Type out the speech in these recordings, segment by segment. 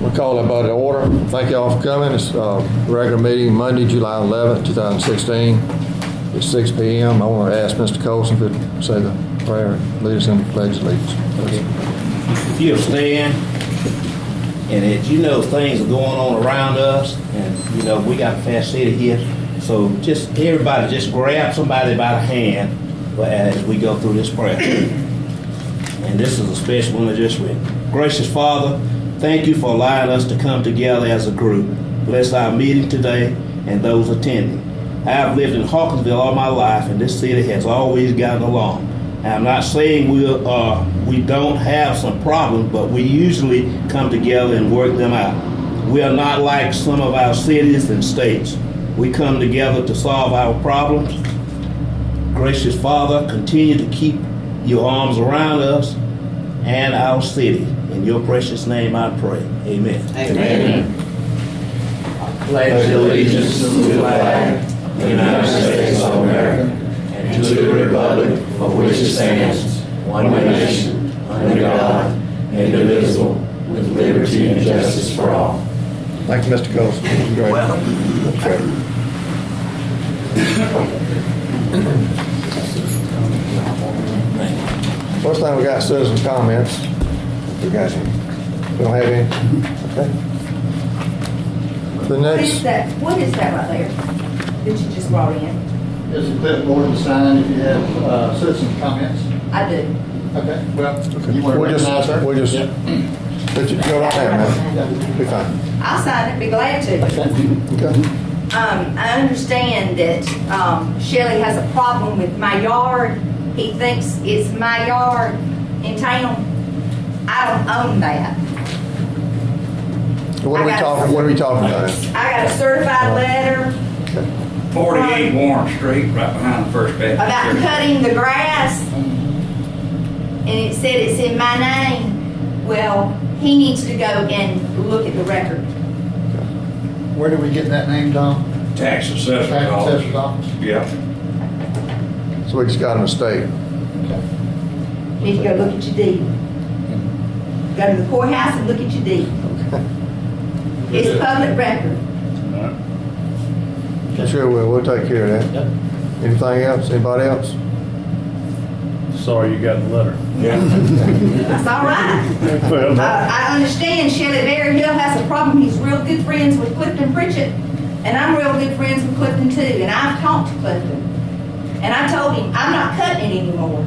We'll call that budget to order. Thank you all for coming. It's regular meeting Monday, July 11th, 2016. It's 6 p.m. I want to ask Mr. Colson to say the prayer and lead us in the pledge of allegiance. Okay. If you'll stand, and as you know, things are going on around us, and you know, we got a fast city here, so just everybody just grab somebody by the hand as we go through this prayer. And this is a special one I just read. Gracious Father, thank you for allowing us to come together as a group. Bless our meeting today and those attending. I have lived in Hawkinsville all my life, and this city has always gotten along. I'm not saying we don't have some problems, but we usually come together and work them out. We are not like some of our cities and states. We come together to solve our problems. Gracious Father, continue to keep your arms around us and our city. In your precious name I pray. Amen. Amen. I pledge allegiance to the flag of the United States of America and to the republic for which it stands, one nation, under God, indivisible, with liberty and justice for all. Thank you, Mr. Colson. Great. Welcome. First thing we got citizen comments. We got any? We don't have any? Okay. The What next, is that? What is that right there that you just brought in? There's a clipboard to sign if you have citizen comments. I do. Okay, well, you want to we'll recognize her? just, Yeah. let you go right there, man. Be fine. I'll sign it, be glad to. Okay. I understand that Shelley has a problem with my yard. He thinks it's my yard in town. I don't own that. What are we talking about? I got a certified letter 48 Warren Street, right behind the First Baptist about Church. cutting the grass, and it said it's in my name. Well, he needs to go and look at the record. Where do we get that name, Tom? Tax assessor's Tax office. assessor's office? Yeah. So we just got a mistake. Okay. You need to go look at your deed. Go to the courthouse and look at your deed. It's public record. Sure will. We'll take care of that. Yep. Anything else? Anybody else? Sorry you got the letter. That's all right. Well, I understand Shelley Berryhill has a problem. He's real good friends with Clifton Pritchett, and I'm real good friends with Clifton too. And I've talked to Clifton, and I told him I'm not cutting it anymore.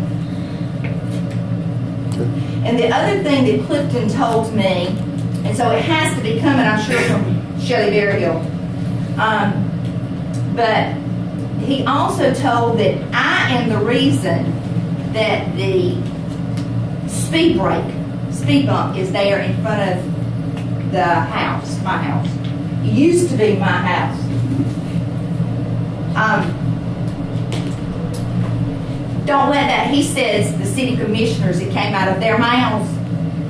And the other thing that Clifton told me, and so it has to be coming, I'm sure, from Shelley Berryhill, but he also told that I am the reason that the speed bump is there in front of the house, my house. It used to be my house. Don't let that, he says, the city commissioners, it came out of their mouths.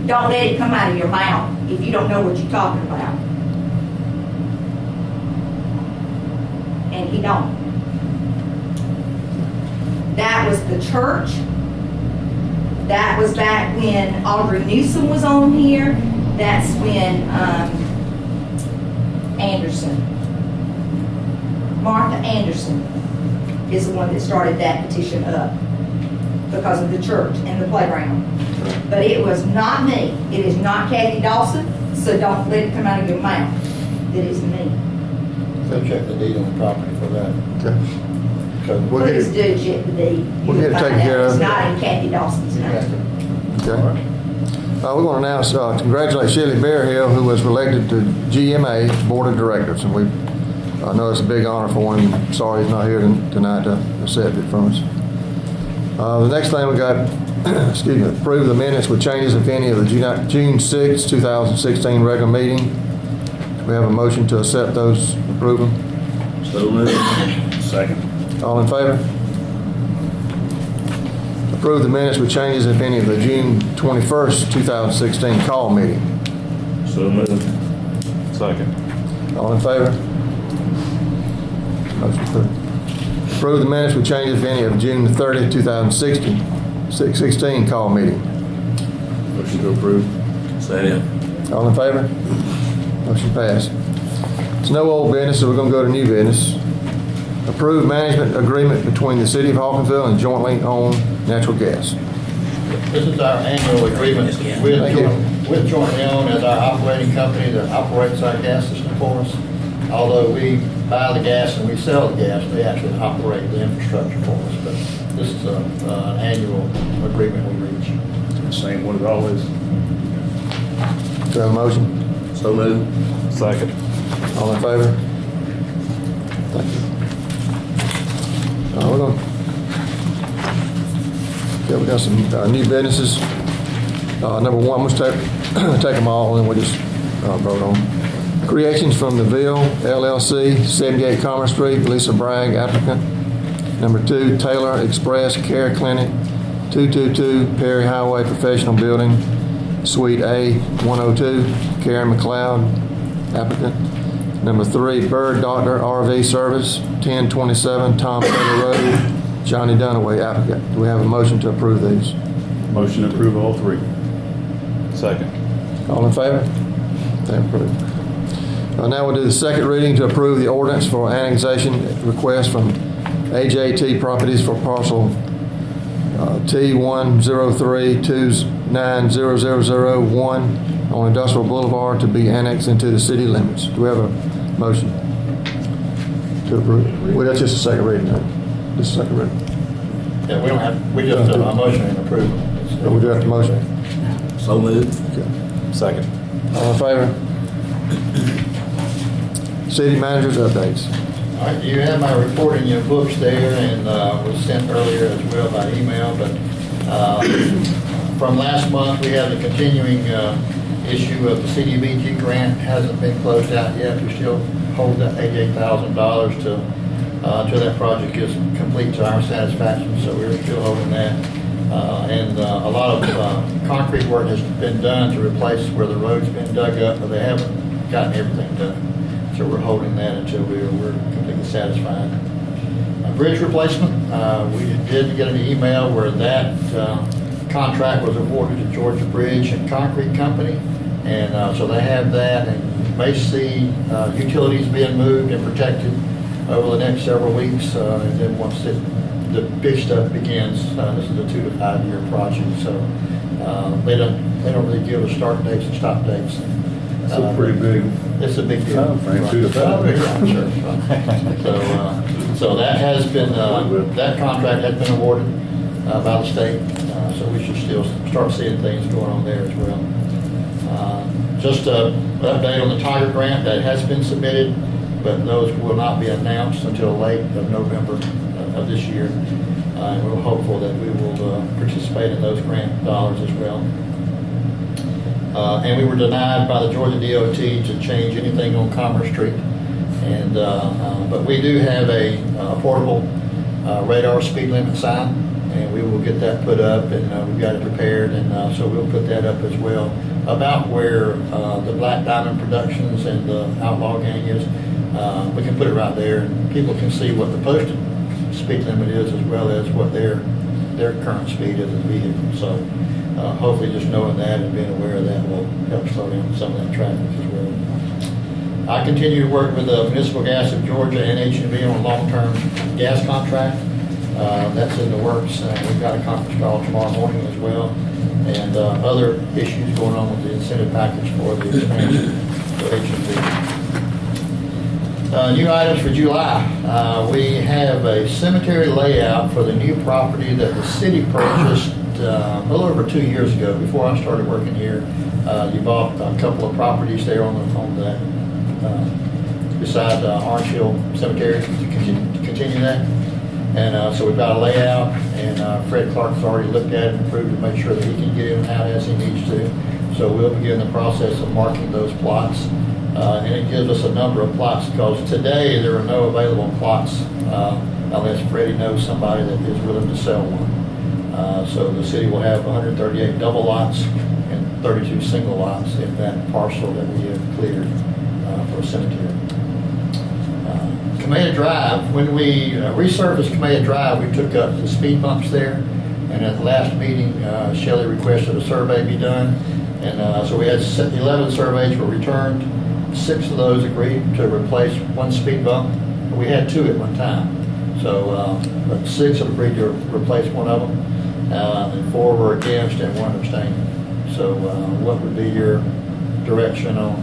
Don't let it come out of your mouth if you don't know what you're talking about. And he don't. That was the church. That was back when Audrey Newsom was on here. That's when Martha Anderson is the one that started that petition up because of the church and the playground. But it was not me. It is not Kathy Dawson, so don't let it come out of your mouth. It is me. They'll check the deed on the property for that. Okay. We'll get Please it. do check the deed. We'll get it You'll taken find care out of. It's not in Kathy Dawson's name. Okay. We're going to announce, congratulate Shelley Berryhill, who was elected to GMA Board of Directors. And I know it's a big honor for him. Sorry he's not here tonight to accept it from us. The next thing we got, excuse me, approve the minutes with changes, if any, of the June 6, 2016 regular meeting. We have a motion to accept those, approve them. So moved. Second. All in favor? Approve the minutes with changes, if any, of the June 21st, 2016 call meeting. So moved. Second. All in favor? Motion approved. Approve the minutes with changes, if any, of June 30th, 2016 call meeting. Motion to approve. Second. All in favor? Motion passed. It's no old business, so we're gonna go to new business. Approved management agreement between the City of Hawkinsville and jointly owned natural gas. This is our annual agreement with Jointly Owned as our operating company that operates our gas system for us. Although we buy the gas and we sell the gas, they actually operate the infrastructure for us. But this is an annual agreement we reach. Same one as always. Do I have a motion? So moved. Second. All in favor? Thank you. We're gonna, okay, we got some new businesses. Number one, let's take them all and we'll just vote on. Creations from the Ville LLC, 78 Commerce Street, Lisa Bragg, applicant. Number two, Taylor Express Care Clinic, 222 Perry Highway Professional Building, Suite A, 102, Karen McLeod, applicant. Number three, Bird Doctor RV Service, 1027 Tom Taylor Road, Johnny Dunaway, applicant. Do we have a motion to approve these? Motion to approve all three. Second. All in favor? They're approved. Now we'll do the second reading to approve the ordinance for annexation request from AJT Properties for parcel T1032900001 on Industrial Boulevard to be annexed into the city limits. Do we have a motion to approve? Well, that's just a second reading, though. Just a second reading. Yeah, we don't have, we just a motion and approval. But we do have to motion. So moved. Okay. Second. All in favor? City managers updates. All right, you have my report in your books there, and was sent earlier as well by email, but from last month, we have the continuing issue of the CDBG grant. Hasn't been closed out yet. We still hold that $88,000 till that project is complete to our satisfaction, so we're still holding that. And a lot of concrete work has been done to replace where the road's been dug up, but they haven't gotten everything done. So we're holding that until we're completely satisfied. Bridge replacement, we did get an email where that contract was awarded to Georgia Bridge and Concrete Company. And so they have that, and may see utilities being moved and protected over the next several weeks. And then once the big stuff begins, this is a 2 to 5 year project. So they don't really give us start dates and stop dates. It's a pretty big. It's a big deal. Time frame, 2 to 5. Sure. So that has been, that contract has been awarded by the state. So we should still start seeing things going on there as well. Just an update on the Tiger grant that has been submitted, but those will not be announced until late of November of this year. And we're hopeful that we will participate in those grant dollars as well. And we were denied by the Georgia DOT to change anything on Commerce Street. And but we do have a portable radar speed limit sign, and we will get that put up, and we've got it prepared, and so we'll put that up as well about where the Black Diamond Productions and the Outlaw Gang is. We can put it right there, and people can see what the posted speed limit is as well as what their current speed is of the vehicle. So hopefully just knowing that and being aware of that will help slow down some of that traffic as well. I continue to work with the Municipal Gas of Georgia and H&B on a long-term gas contract. That's in the works. We've got a conference call tomorrow morning as well. And other issues going on with the incentive package for the expansion for H&B. New items for July. We have a cemetery layout for the new property that the city purchased a little over 2 years ago. Before I started working here, you bought a couple of properties there on that beside Orange Hill Cemetery to continue that. And so we've got a layout, and Fred Clark's already looked at it and approved to make sure that he can get in and out as he needs to. So we'll begin the process of marking those plots. And it gives us a number of plots, because today there are no available plots unless Freddie knows somebody that is willing to sell one. So the city will have 138 double lots and 32 single lots in that parcel that we have cleared for a cemetery. Kamea Drive, when we resurfaced Kamea Drive, we took up the speed bumps there, and at the last meeting, Shelley requested a survey be done, and so we had 11 surveys were returned. 6 of those agreed to replace one speed bump. We had 2 at one time. So, but 6 have agreed to replace one of them, and 4 were against and 1 abstaining. So what would be your direction on,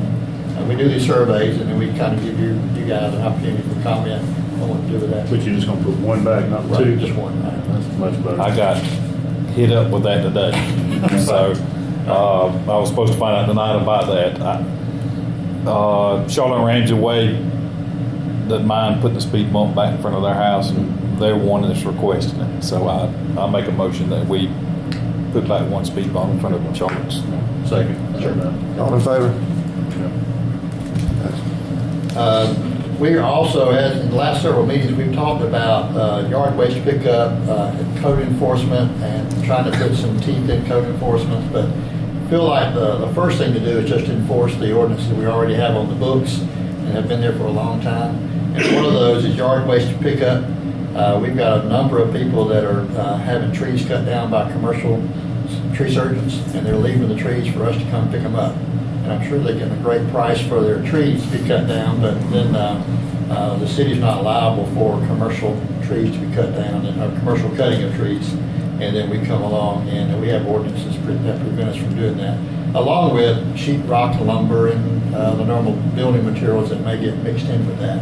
we do these surveys and then we kind of give you guys an opportunity for comment on what to do with that. But you're just gonna put one back, not Right, two? just one. That's much better. I got hit up with that today. So, I was supposed to find out tonight about that. Charlotte Ramsey Way doesn't mind putting the speed bump back in front of their house, and they're the one that's requesting it. So I'll make a motion that we put back one speed bump in front of Charlotte's. Second. Sure. All in favor? We are also, as in the last several meetings, we've talked about yard waste pickup, code enforcement, and trying to put some teeth in code enforcement. But I feel like the first thing to do is just enforce the ordinance that we already have on the books and have been there for a long time. And one of those is yard waste pickup. We've got a number of people that are having trees cut down by commercial tree surgeons, and they're leaving the trees for us to come pick them up. And I'm sure they're getting a great price for their trees to be cut down, but then the city's not liable for commercial trees to be cut down, and commercial cutting of trees. And then we come along and we have ordinances that prevent us from doing that, along with sheet rock, lumber, and the normal building materials that may get mixed in with that.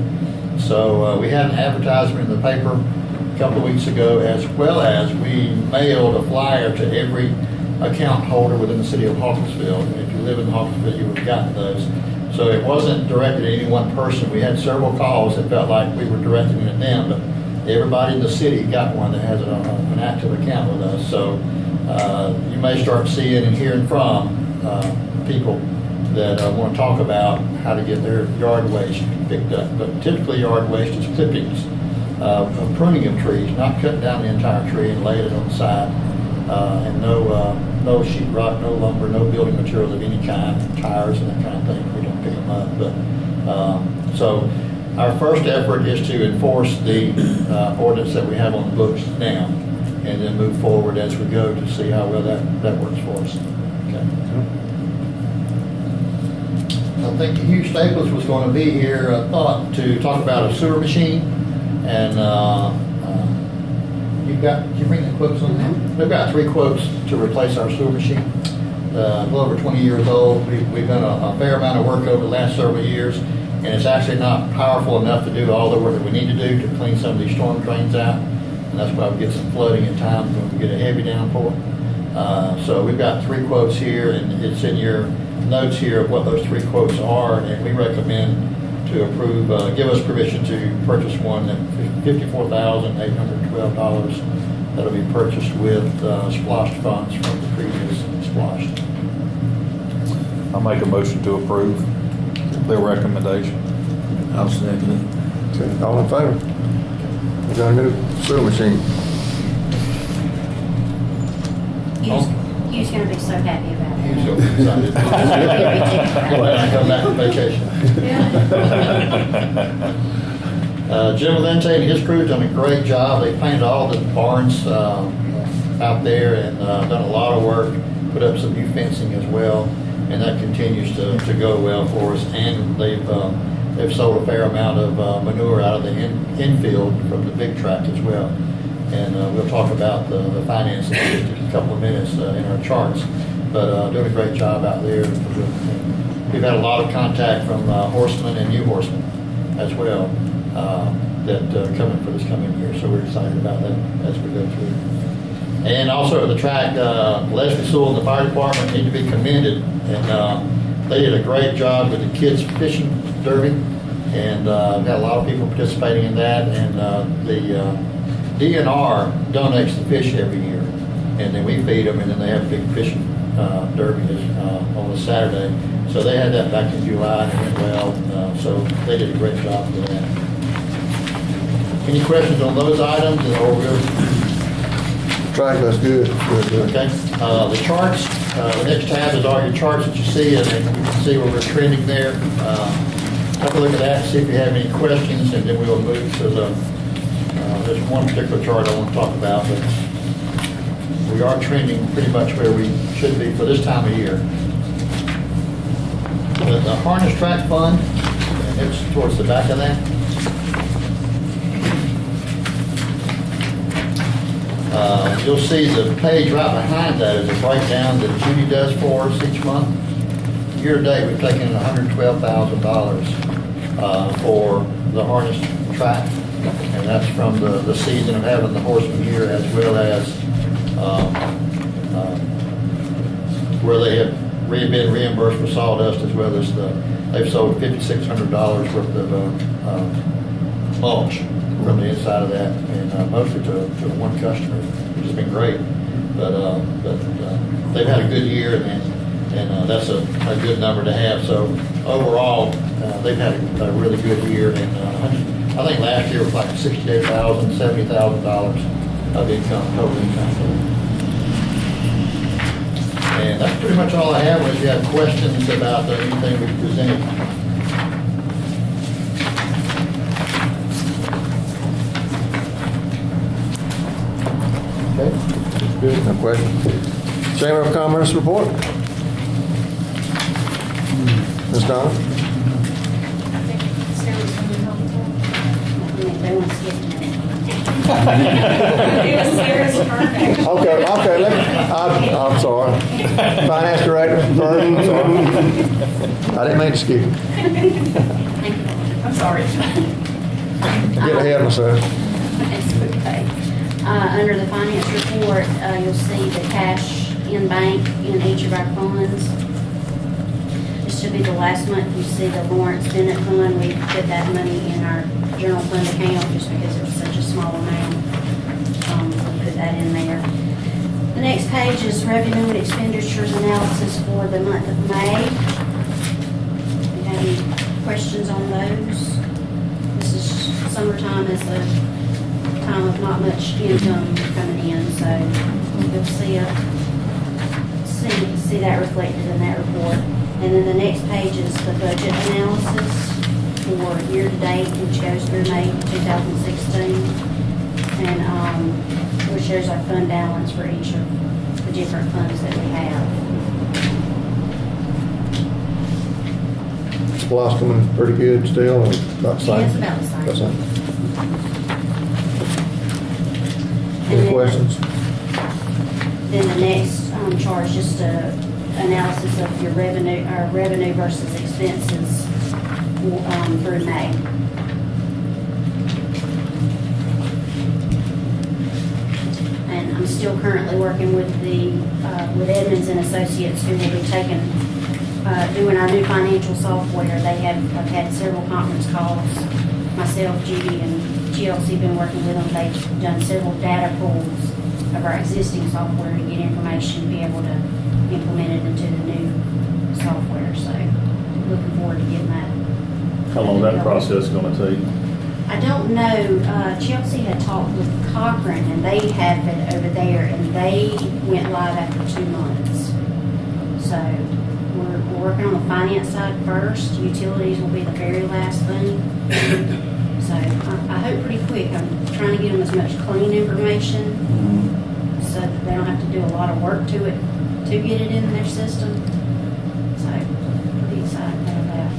So we had an advertisement in the paper a couple of weeks ago, as well as we mailed a flyer to every account holder within the city of Hawkinsville. And if you live in Hawkinsville, you would have gotten those. So it wasn't directed at any one person. We had several calls that felt like we were directing it at them, but everybody in the city got one that has an active account with us. So you may start seeing and hearing from people that want to talk about how to get their yard waste picked up. But typically yard waste is clippings of pruning of trees, not cutting down the entire tree and laying it on the side. And no sheet rock, no lumber, no building materials of any kind, tires and that kind of thing. We don't pick them up. But so our first effort is to enforce the ordinance that we have on the books now, and then move forward as we go to see how well that works for us. Okay. I think Hugh Staples was going to be here, I thought, to talk about a sewer machine, and did you bring the quotes on that? We've got 3 quotes to replace our sewer machine. A little over 20 years old. We've done a fair amount of work over the last several years, and it's actually not powerful enough to do all the work that we need to do to clean some of these storm drains out, and that's why we get some flooding at times when we get a heavy downpour. So we've got 3 quotes here, and it's in your notes here of what those 3 quotes are, and we recommend to approve, give us permission to purchase one at $54,812. That'll be purchased with splosh funds from the previous splosh. I'll make a motion to approve their recommendation. I'll second it. Okay, all in favor? We got a new sewer machine. Hugh's gonna be so happy about it. He's so excited. Glad I come back from vacation. Jim Valente and his crew have done a great job. They painted all the barns out there and done a lot of work, put up some new fencing as well, and that continues to go well for us. And they've sold a fair amount of manure out of the infield from the big tract as well. And we'll talk about the finances in just a couple of minutes in our charts. But doing a great job out there. We've had a lot of contact from horsemen and new horsemen as well that coming for this coming year. So we're excited about that as we go through. And also at the track, Leslie Sewell and the fire department need to be commended. And they did a great job with the kids fishing derby. And we've got a lot of people participating in that. And the DNR donates the fish every year. And then we feed them, and then they have a big fishing derby on a Saturday. So they had that back in July, and it went well. So they did a great job with that. Any questions on those items? Or Track, that's good. Good. okay. The charts. The next tab is all your charts that you see, and then you can see where we're trending there. Have a look at that and see if you have any questions, and then we will move to there's one particular chart I want to talk about, but we are trending pretty much where we should be for this time of year. The harness track fund, and it's towards the back of that. You'll see the page right behind that is a breakdown that Judy does for us each month. Year to date, we've taken in $112,000 for the harness track, and that's from the season of having the horsemen here, as well as where they have been reimbursed for sawdust, as well as they've sold $5,600 worth of mulch from the inside of that, and mostly to one customer, which has been great. But they've had a good year, and that's a good number to have. So overall, they've had a really good year, and I think last year was like $68,000, $70,000 of income, total income. And that's pretty much all I have. Unless you have questions about anything we presented. Okay, Good, no question. Chamber of Commerce report? Ms. Donna? Sarah's perfect. Okay, I'm sorry. Finance Director, Vernon, I'm sorry. I didn't mean to skip you. I'm sorry. Get ahead of myself. It's okay. Under the finance report, you'll see the cash in bank in each of our funds. This should be the last month you see the Lawrence Bennett Fund. We put that money in our general fund account just because it was such a small amount. We put that in there. The next page is revenue and expenditures analysis for the month of May. Do you have any questions on those? This is summertime is a time of not much income coming in, so you'll see that reflected in that report. And then the next page is the budget analysis for year-to-date, which goes through May 2016. And which shows our fund balance for each of the different funds that we have. Splosh coming pretty good still, and about the same? Yeah, it's about the same. About the same. And Any then- questions? Then the next charge, just a analysis of your revenue versus expenses through May. And I'm still currently working with with Edmonds and Associates, who will be doing our new financial software. I've had several conference calls. Myself, Judy, and GLC been working with them. They've done several data pulls of our existing software to get information, to be able to implement it into the new software. So looking forward to getting that. How long that process is gonna take? I don't know. Chelsea had talked with Cochran, and they have it over there, and they went live after 2 months. So we're working on the finance side first. Utilities will be the very last thing. So I hope pretty quick. I'm trying to get them as much clean information so that they don't have to do a lot of work to it to get it in their system. So pretty excited about that.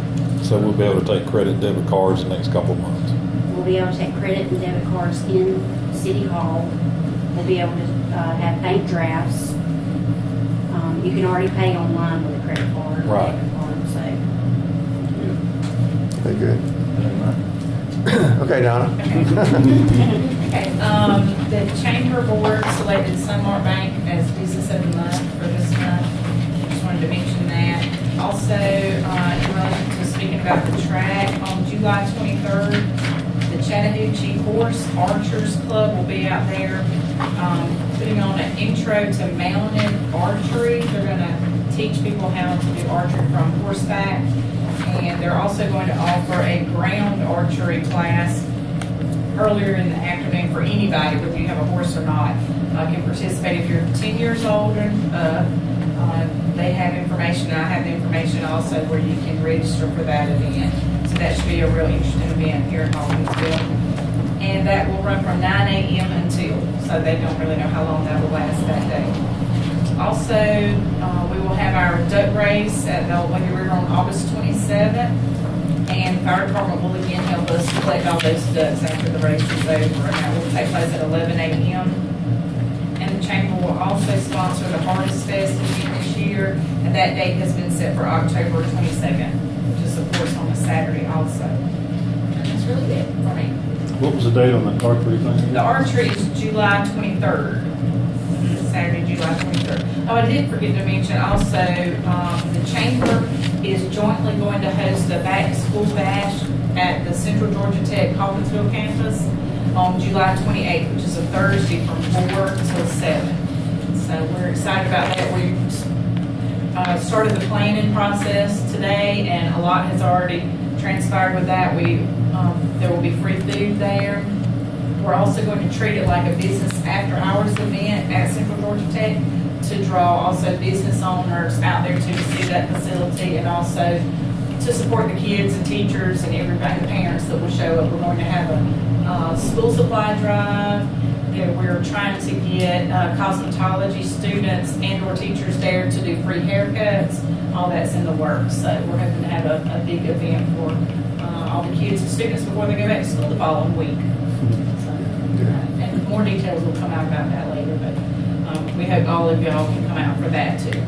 So we'll be able to take credit debit cards the next couple of months. We'll be able to take credit and debit cards in City Hall. We'll be able to have bank drafts. You can already pay online with a credit card or Right. debit card, so. Okay, good. Okay, Donna. Okay, the chamber board selected Sunmark Bank as business of the month for this month. Just wanted to mention that. Also, in relation to speaking about the track, on July 23rd, the Chattahoochee Horse Archers Club will be out there putting on an intro to mounted archery. They're going to teach people how to do archery from horseback. And they're also going to offer a ground archery class earlier in the afternoon for anybody, whether you have a horse or not, can participate. If you're 10 years old and up, they have information, and I have the information also where you can register for that event. So that should be a real interesting event here in Hawkinsville. And that will run from 9 a.m. until, so they don't really know how long that will last that day. Also, we will have our duck race at the Lady River on August 27th. And the fire department will again help us collect all those ducks after the race is over. And that will take place at 11 a.m. And the chamber will also sponsor the Harvest Fest again this year. And that date has been set for October 22nd, which is of course on a Saturday also. And that's really it for me. What was the date on the archery thing? The archery is July 23rd. Saturday, July 23rd. Oh, I did forget to mention also, the chamber is jointly going to host a back-to-school bash at the Central Georgia Tech Hawkinsville campus on July 28th, which is a Thursday from 4 till 7. So we're excited about that. We started the planning process today, and a lot has already transpired with that. There will be free food there. We're also going to treat it like a business after-hours event at Central Georgia Tech to draw also business owners out there to see that facility, and also to support the kids and teachers and everybody, the parents that will show up. We're going to have a school supply drive. We're trying to get cosmetology students and or teachers there to do free haircuts. All that's in the works. So we're hoping to have a big event for all the kids and students before they go back to school the following week. And more details will come out about that later, but we hope all of y'all can come out for that too.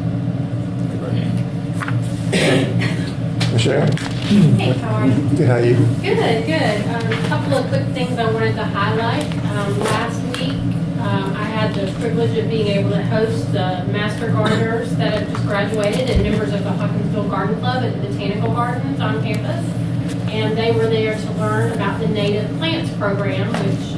Michelle? Hey, how are you? Good, how are you? Good, good. A couple of quick things I wanted to highlight. Last week, I had the privilege of being able to host the Master Gardeners that have just graduated and members of the Hawkinsville Garden Club at the Botanical Gardens on campus. And they were there to learn about the Native Plants Program, which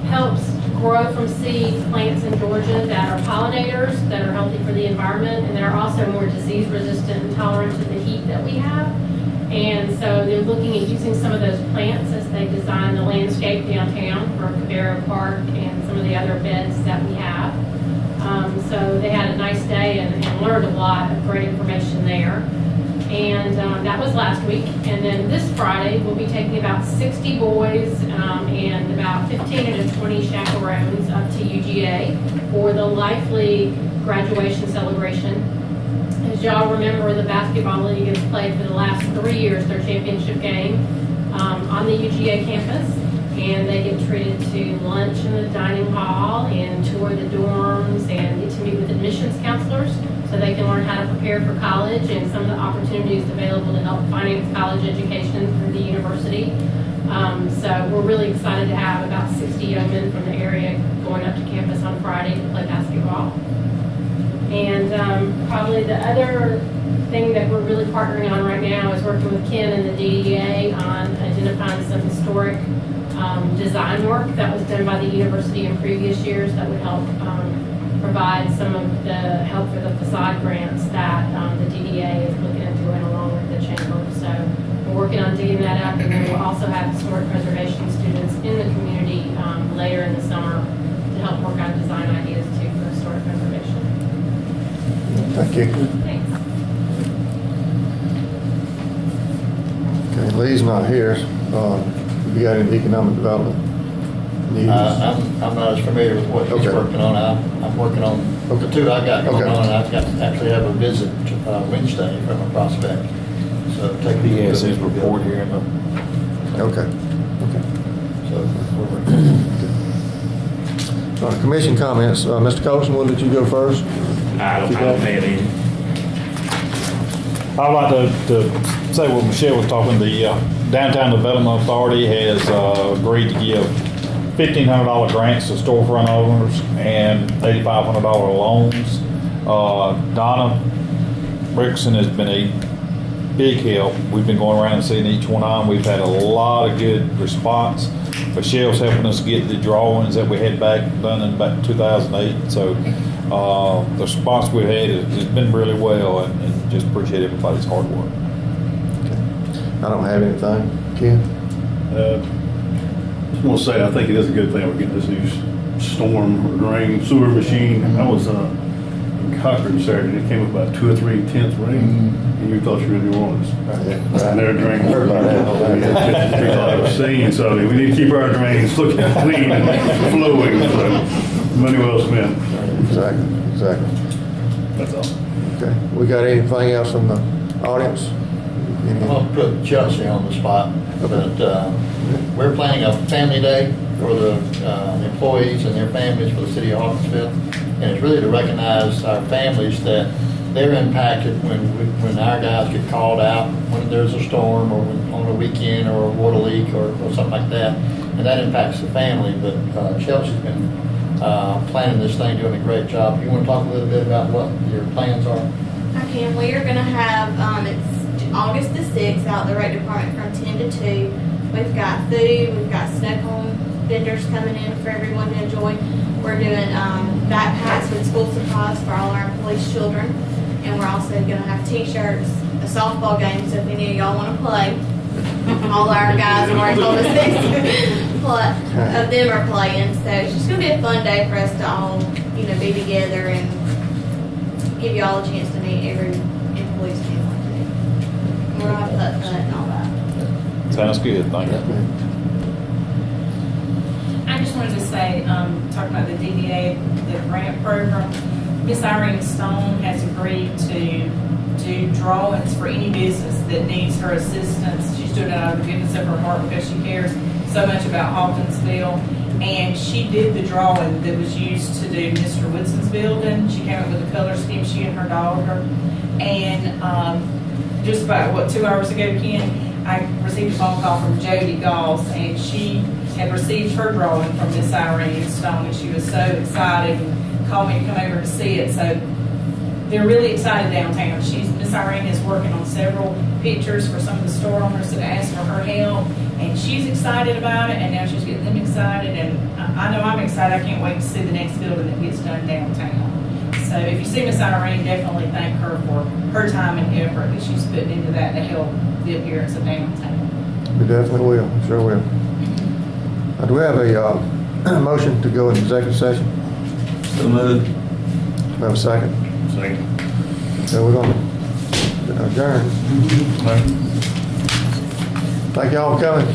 helps grow from seed plants in Georgia that are pollinators, that are healthy for the environment, and that are also more disease resistant and tolerant to the heat that we have. And so they're looking at using some of those plants as they design the landscape downtown for Cabero Park and some of the other beds that we have. So they had a nice day and learned a lot of great information there. And that was last week. And then this Friday, we'll be taking about 60 boys and about 15 to 20 chaperones up to UGA for the Lively graduation celebration. As y'all remember, the basketball league has played for the last 3 years their championship game on the UGA campus. And they get treated to lunch in the dining hall and tour the dorms and get to meet with admissions counselors so they can learn how to prepare for college and some of the opportunities available to help finance college education through the university. So we're really excited to have about 60 young men from the area going up to campus on Friday to play basketball. And probably the other thing that we're really partnering on right now is working with Ken and the DEA on identifying some historic design work that was done by the university in previous years that would help provide some of the help for the facade grants that the DDA is looking into doing along with the chamber. So we're working on digging that up, and then we'll also have historic preservation students in the community later in the summer to help work on design ideas too for historic preservation. Thank you. Thanks. Okay, Lee's not here. You got any economic development needs? I'm not as familiar with what he's Okay. working on. I'm working on the two I got going Okay. on. I've got to actually have a visit Wednesday from a prospect. So take He has his report here in the Okay. So Commission comments. Mr. Colson, will let you go first? I don't have any. I'd like to say what Michelle was talking, the Downtown Development Authority has agreed to give $1,500 grants to storefront owners and $8,500 loans. Donna Rickson has been a big help. We've been going around and seeing each one of them. We've had a lot of good response. Michelle's helping us get the drawings that we had done in back 2008. So the response we've had has been really well, and just appreciate everybody's hard work. I don't have anything. Ken? Just want to say, I think it is a good thing we're getting this new storm drain sewer machine. I was in Cochran Saturday, and it came up about 2 or 3/10 rain, and you thought you were in New Orleans. And their drains. Heard about that. People I was saying, so we need to keep our drains looking clean and flowing, so money well spent. Exactly. Exactly. That's all. Okay, we got anything else from the audience? I'm gonna put Chelsea on the spot, but we're planning a family day for the employees and their families for the city of Hawkinsville. And it's really to recognize our families that they're impacted when our guys get called out, when there's a storm or on a weekend or a water leak or something like that. And that impacts the family, but Chelsea's been planning this thing, doing a great job. You want to talk a little bit about what your plans are? I can. We are going to have, it's August the 6th out at the rec department from 10 to 2. We've got food, we've got snow cone vendors coming in for everyone to enjoy. We're doing backpacks with school supplies for all our employees' children. And we're also going to have t-shirts, a softball game, so if any of y'all want to play, all our guys have already told us this, but of them are playing. So it's just going to be a fun day for us to all, be together and give you all a chance to meet every employee's family too. And we're going to have putt-putt and all that. Sounds good, thank you. I just wanted to say, talking about the DDA, the grant program, Miss Irene Stone has agreed to do drawings for any business that needs her assistance. She's doing it out of the goodness of her heart because she cares so much about Hawkinsville. And she did the drawing that was used to do Mr. Woodson's building. She came up with a color scheme, she and her daughter. And just about, 2 hours ago, Ken, I received a phone call from Jody Goss, and she had received her drawing from Miss Irene Stone, and she was so excited and called me to come over to see it. So they're really excited downtown. Miss Irene is working on several pictures for some of the store owners that asked for her help, and she's excited about it, and now she's getting them excited, and I know I'm excited. I can't wait to see the next building that gets done downtown. So if you see Miss Irene, definitely thank her for her time and effort that she's putting into that to help the appearance of downtown. We definitely will, sure will. Do we have a motion to go into executive session? So moved. Do we have a second? Second. So we're going to adjourn. Thank y'all for coming.